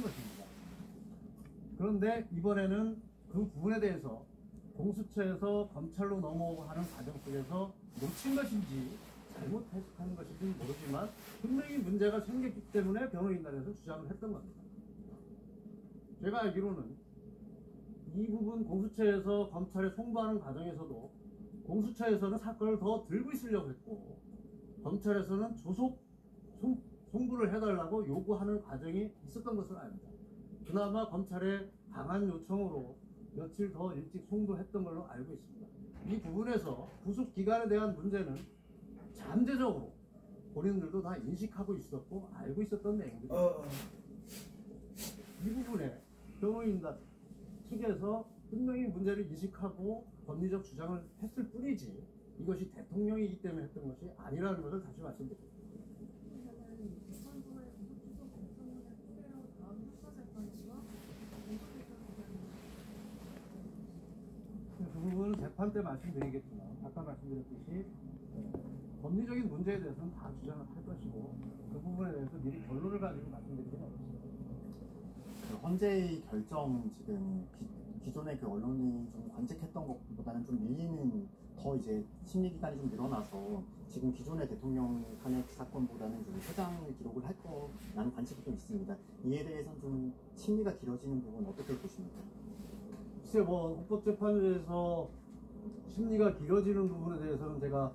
것입니다. 그런데 이번에는 그 부분에 대해서 공수처에서 검찰로 넘어오고 하는 과정 속에서 놓친 것인지 잘못 해석하는 것인지 모르지만 분명히 문제가 생겼기 때문에 변호인단에서 주장을 했던 겁니다. 제가 알기로는 이 부분 공수처에서 검찰에 송부하는 과정에서도 공수처에서는 사건을 더 들고 있으려고 했고 검찰에서는 조속 송부를 해달라고 요구하는 과정이 있었던 것으로 압니다. 그나마 검찰의 강한 요청으로 며칠 더 일찍 송부했던 걸로 알고 있습니다. 이 부분에서 구속기간에 대한 문제는 잠재적으로 본인들도 다 인식하고 있었고 알고 있었던 내용입니다. 이 부분에 변호인단 측에서 분명히 문제를 인식하고 법리적 주장을 했을 뿐이지 이것이 대통령이기 때문에 했던 것이 아니라는 것을 다시 말씀드립니다. 그 부분은 재판 때 말씀드리겠지만 아까 말씀드렸듯이 법리적인 문제에 대해서는 다 주장을 할 것이고 그 부분에 대해서 미리 결론을 가지고 말씀드리기는 어렵습니다. 헌재의 결정 지금 기존의 그 언론이 좀 관측했던 것보다는 좀 밀리는 더 이제 심리 기간이 좀 늘어나서 지금 기존의 대통령 탄핵 사건보다는 좀 퇴장 기록을 할 거라는 관측이 좀 있습니다. 이에 대해서는 좀 심리가 길어지는 부분 어떻게 보십니까? 글쎄 헌법재판소에서 심리가 길어지는 부분에 대해서는 제가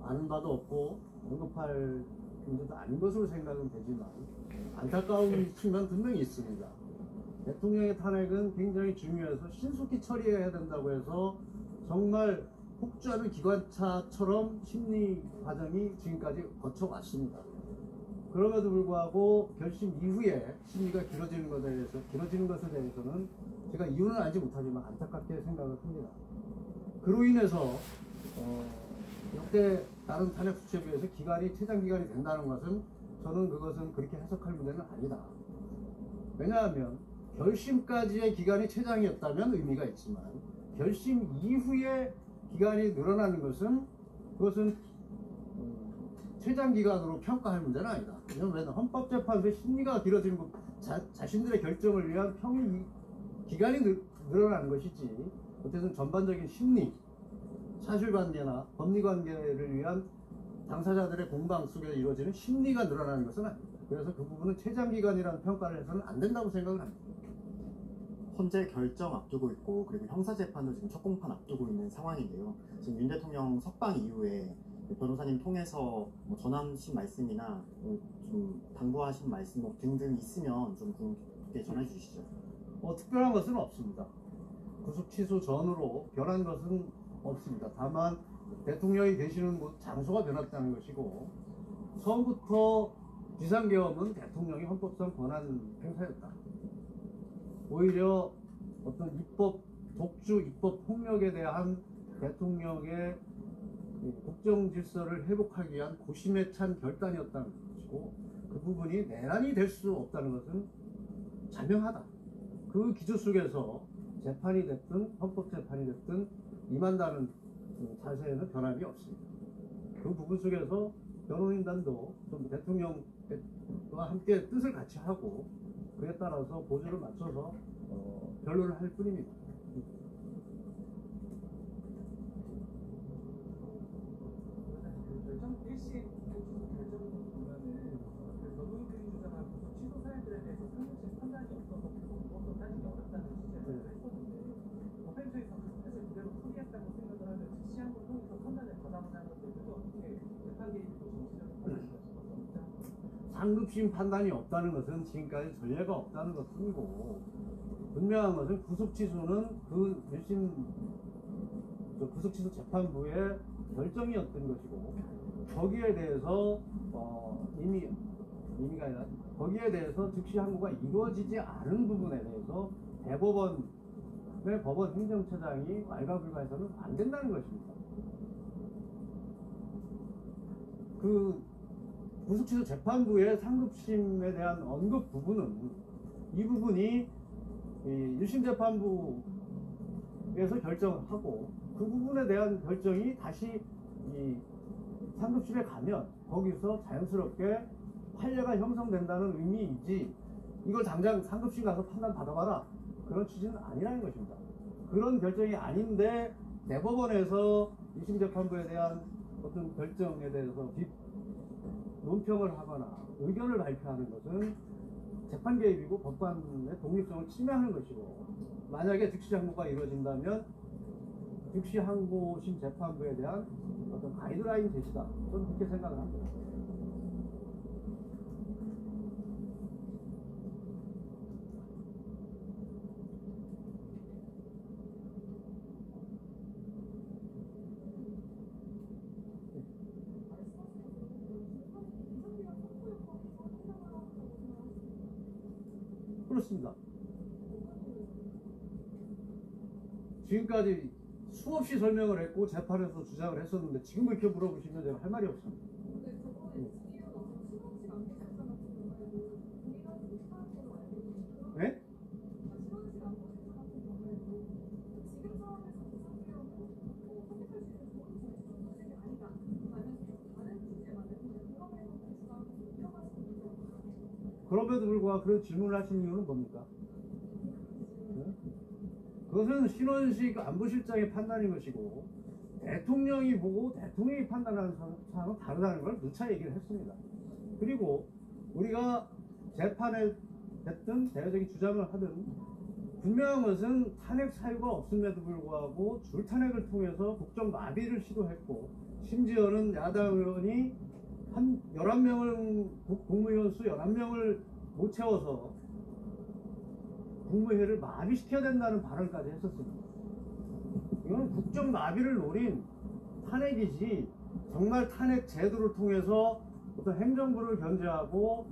아는 바도 없고 언급할 문제도 아닌 것으로 생각은 되지만 안타까운 측면 분명히 있습니다. 대통령의 탄핵은 굉장히 중요해서 신속히 처리해야 된다고 해서 정말 폭주하는 기관차처럼 심리 과정이 지금까지 거쳐왔습니다. 그럼에도 불구하고 결심 이후에 심리가 길어지는 것에 대해서는 제가 이유는 알지 못하지만 안타깝게 생각을 합니다. 그로 인해서 역대 다른 탄핵 수치에 비해서 기간이 최장 기간이 된다는 것은 저는 그것은 그렇게 해석할 문제는 아니다. 왜냐하면 결심까지의 기간이 최장이었다면 의미가 있지만 결심 이후에 기간이 늘어나는 것은 그것은 최장 기간으로 평가할 문제는 아니다. 왜냐하면 헌법재판소의 심리가 길어지는 것 자신들의 결정을 위한 평이 기간이 늘어나는 것이지 어쨌든 전반적인 심리 사실관계나 법리관계를 위한 당사자들의 공방 속에서 이루어지는 심리가 늘어나는 것은 아닙니다. 그래서 그 부분은 최장기간이라는 평가를 해서는 안 된다고 생각을 합니다. 헌재 결정 앞두고 있고 그리고 형사재판도 지금 첫 공판 앞두고 있는 상황인데요. 지금 윤 대통령 석방 이후에 변호사님 통해서 뭐 전하신 말씀이나 좀 당부하신 말씀 등등 있으면 좀 그렇게 전해 주시죠. 특별한 것은 없습니다. 구속 취소 전으로 변한 것은 없습니다. 다만 대통령이 계시는 장소가 변했다는 것이고 처음부터 비상계엄은 대통령이 헌법상 권한 행사였다. 오히려 어떤 독주 입법 폭력에 대한 대통령의 국정 질서를 회복하기 위한 고심에 찬 결단이었다는 것이고 그 부분이 내란이 될 수 없다는 것은 자명하다. 그 기조 속에서 재판이 됐든 헌법재판이 됐든 임한다는 자세에는 변함이 없습니다. 그 부분 속에서 변호인단도 좀 대통령과 함께 뜻을 같이 하고 그에 따라서 보조를 맞춰서 변론을 할 뿐입니다. 결정 일시 결정을 보면은 변호인들이 주장한 취소 사연들에 대해서 상습적 판단이 없어서 그것도 따지기 어렵다는 취지를 했었는데 법원에서 사실 그대로 풀이했다고 생각을 하면 시한부 통해서 판단을 받아보는 것들도 어떻게 재판 개입이고 정치적인 판단이 될 수가 없습니다. 상급심 판단이 없다는 것은 지금까지 전례가 없다는 것 뿐이고 분명한 것은 구속취소는 그 구속취소 재판부의 결정이었던 것이고 거기에 대해서 의미가 아니라 거기에 대해서 즉시 항고가 이루어지지 않은 부분에 대해서 대법원의 법원 행정처장이 말가불가해서는 안 된다는 것입니다. 그 구속취소 재판부의 상급심에 대한 언급 부분은 이 부분이 1심 재판부에서 결정하고 그 부분에 대한 결정이 다시 이 상급심에 가면 거기서 자연스럽게 판례가 형성된다는 의미이지 이걸 당장 상급심 가서 판단 받아봐라, 그런 취지는 아니라는 것입니다. 그런 결정이 아닌데 대법원에서 1심 재판부에 대한 어떤 결정에 대해서 논평을 하거나 의견을 발표하는 것은 재판 개입이고 법관의 독립성을 침해하는 것이고, 만약에 즉시 항고가 이루어진다면 즉시 항고심 재판부에 대한 어떤 가이드라인 제시다, 저는 그렇게 생각을 합니다. 그렇습니다. 지금까지 수없이 설명을 했고 재판에서 주장을 했었는데 지금 그렇게 물어보시면 제가 할 말이 없습니다. 네? 그럼에도 불구하고 그런 질문을 하신 이유는 뭡니까? 네? 그것은 신원식 안보실장의 판단인 것이고, 대통령이 보고 대통령이 판단하는 사안은 다르다는 걸 누차 얘기를 했습니다. 그리고 우리가 재판에 됐든 대외적인 주장을 하든 분명한 것은 탄핵 사유가 없음에도 불구하고 줄탄핵을 통해서 국정 마비를 시도했고, 심지어는 야당 의원이 한 11명을 국무위원 수 11명을 못 채워서 국무회의를 마비시켜야 된다는 발언까지 했었습니다. 이거는 국정 마비를 노린 탄핵이지, 정말 탄핵 제도를 통해서 어떤 행정부를 견제하고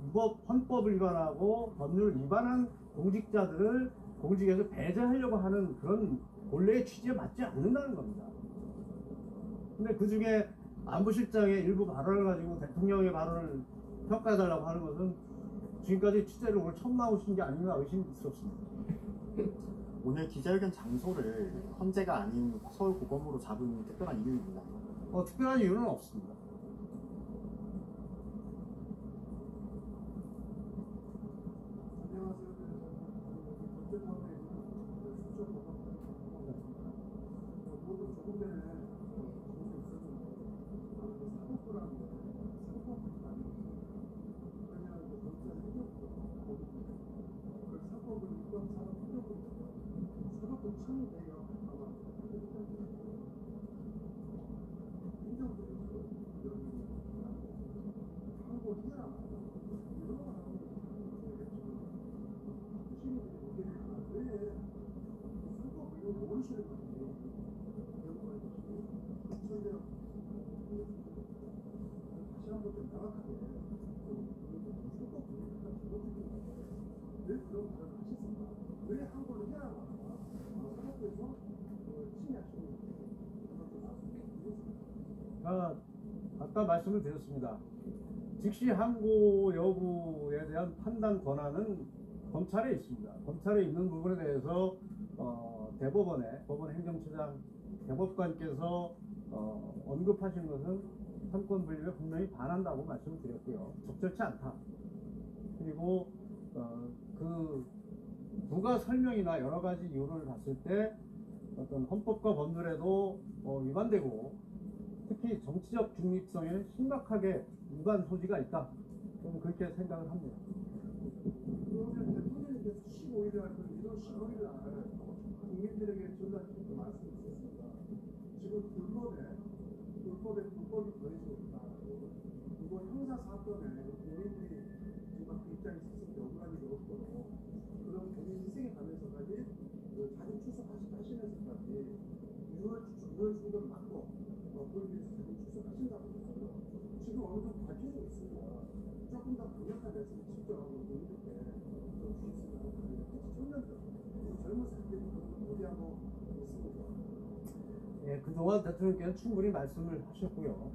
헌법을 위반하고 법률을 위반한 공직자들을 공직에서 배제하려고 하는 그런 본래의 취지에 맞지 않는다는 겁니다. 근데 그 중에 안보실장의 일부 발언을 가지고 대통령의 발언을 평가해달라고 하는 것은 지금까지 취재를 오늘 처음 나오신 게 아닌가 의심스럽습니다. 오늘 기자회견 장소를 헌재가 아닌 서울고검으로 잡은 특별한 이유입니다. 특별한 이유는 없습니다. 아까 말씀을 드렸습니다. 즉시 항고 여부에 대한 판단 권한은 검찰에 있습니다. 검찰에 있는 부분에 대해서 대법원의 법원행정처장 대법관께서 언급하신 것은 삼권 분립에 분명히 반한다고 말씀을 드렸고요. 적절치 않다. 그리고 그 부가 설명이나 여러 가지 이유를 봤을 때 어떤 헌법과 법률에도 위반되고 특히 정치적 중립성에 심각하게 위반 소지가 있다. 저는 그렇게 생각을 합니다. 그러면 대통령께서 15일에 할 건 1월 15일 날 국민들에게 전달드린 말씀이 있었습니다. 지금 불법이 더해지고 있다. 그리고 형사 사건에 본인들이 정말 그 입장에 있었을 억울한 일이 없도록 그런 본인 희생에 관해서까지 자진 출석하시면서까지 6월 중도를 막고 본인들이 자진 출석하신다고 했어요. 지금 어느 정도 밝혀지고 있습니다. 조금 더 강력한 말씀을 직접 하고 본인들께 좀 주셨으면 하는 청년들, 젊은 사람들이 그런 고대하고 있습니다. 예, 그동안 대통령께서 충분히 말씀을 하셨고요.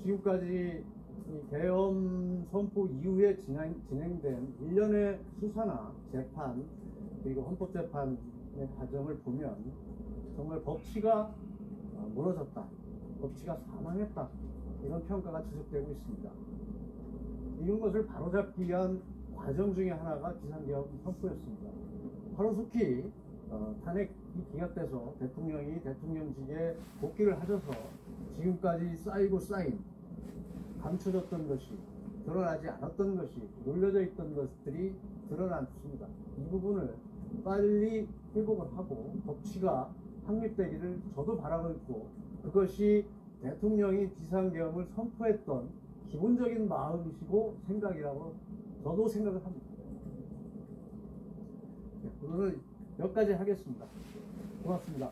지금까지 이 계엄 선포 이후에 진행된 일련의 수사나 재판, 그리고 헌법재판의 과정을 보면 정말 법치가 무너졌다, 법치가 사망했다, 이런 평가가 지속되고 있습니다. 이런 것을 바로잡기 위한 과정 중에 하나가 비상계엄 선포였습니다. 하루속히 탄핵이 기각돼서 대통령이 대통령직에 복귀를 하셔서 지금까지 쌓이고 쌓인 감춰졌던 것이, 드러나지 않았던 것이, 놀려져 있던 것들이 드러났습니다. 이 부분을 빨리 회복을 하고 법치가 확립되기를 저도 바라고 있고, 그것이 대통령이 비상계엄을 선포했던 기본적인 마음이시고 생각이라고 저도 생각을 합니다. 네, 오늘은 여기까지 하겠습니다. 고맙습니다.